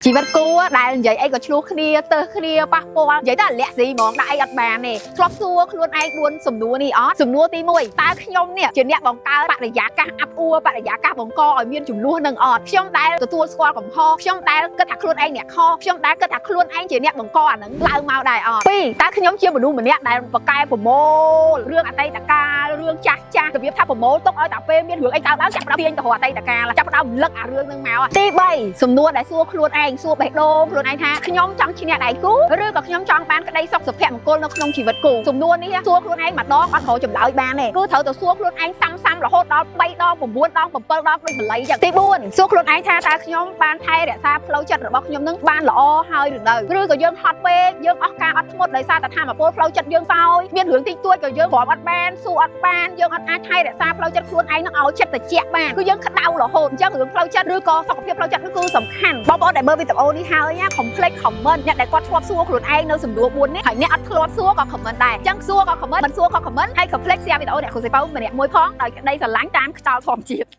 chỉ vật cô đại vậy ai có chua kia tơ kia pa po vậy ta lẹ gì món đại ai bàn này khóc xua luôn ai buôn sầm núa này ó sầm núa tí mùi ta nhom nè chuyện đẹp bóng cao bạn là giá cả áp ua bạn là giá cả bóng co ở miền chủng luôn nâng ọt trong đại từ tua squatของho trong đạiก็ถักluôn anhเนี่ยho trong đạiก็ถักluôn anh chuyện đẹp bóng co nâng lao mau đại ọtปีta nhom chiaมาดูเหมือนเนี้ยđạiปากกายผมโมเรื่องอะไรตะกาเรื่องจ้าจ้าระเบียบท่าผมโมต้องเอาตาเป้เมียนหัวไอ้เจ้าแล้วจับเราเพียงกับหัวไตตะกาแล้วจับเราเลิกเรื่องนึงแมวตีใบสมนวนได้ซัวครัวไอ้ซัวใบโดខ្លួនឯងថាខ្ញុំចង់ឈ្នះដៃគូឬក៏ខ្ញុំចង់បានក្តីសុខសុភមង្គលនៅក្នុងជីវិតគូសំណួរនេះសួរខ្លួនឯងម្ដងអត់ត្រូវចម្លើយបានទេគឺត្រូវទៅសួរខ្លួនឯងសាំរហូតដល់3ដង9ដង7ដងដូចម្ល៉េះចឹងទី4សួរខ្លួនឯងថាតើខ្ញុំបានថែរក្សាផ្លូវចិត្តរបស់ខ្ញុំនឹងបានល្អហើយឬនៅឬក៏យើងហត់ពេកយើងអស់ការអត់ធ្មត់ដោយសារតែថាមពលផ្លូវចិត្តយើងសោយមានរឿងតិចតួចក៏យើងគ្រាន់អត់បានសួរអត់បានយើងអត់អាចថែរក្សាផ្លូវចិត្តខ្លួនឯងនឹងឲ្យចិត្តត្រជាក់បានគឺយើងក្តៅរហូតអញ្ចឹងរឿងផ្លូវចិត្តឬក៏សុខភាពផ្លូវចិត្តគឺសំខាន់បងប្អូនដែលមើលវីដេអូនេះហើយណា complete comment អ្នកដែលគាត់ធ្លាប់សួរខ្លួនឯងនៅសំណួរ4នេះហើយអ្នកអត់ធ្លាប់សួរក៏ comment ដែរអញ្ចឹងសួរក៏ comment មិនសួរក៏ comment ហើយ complete share វីដេអូអ្នកគ្រូសៃប៉ូម្នាក់មួយផងដោយក្តីស្រឡាញ់តាមខ្យល់ធម្មជាតិ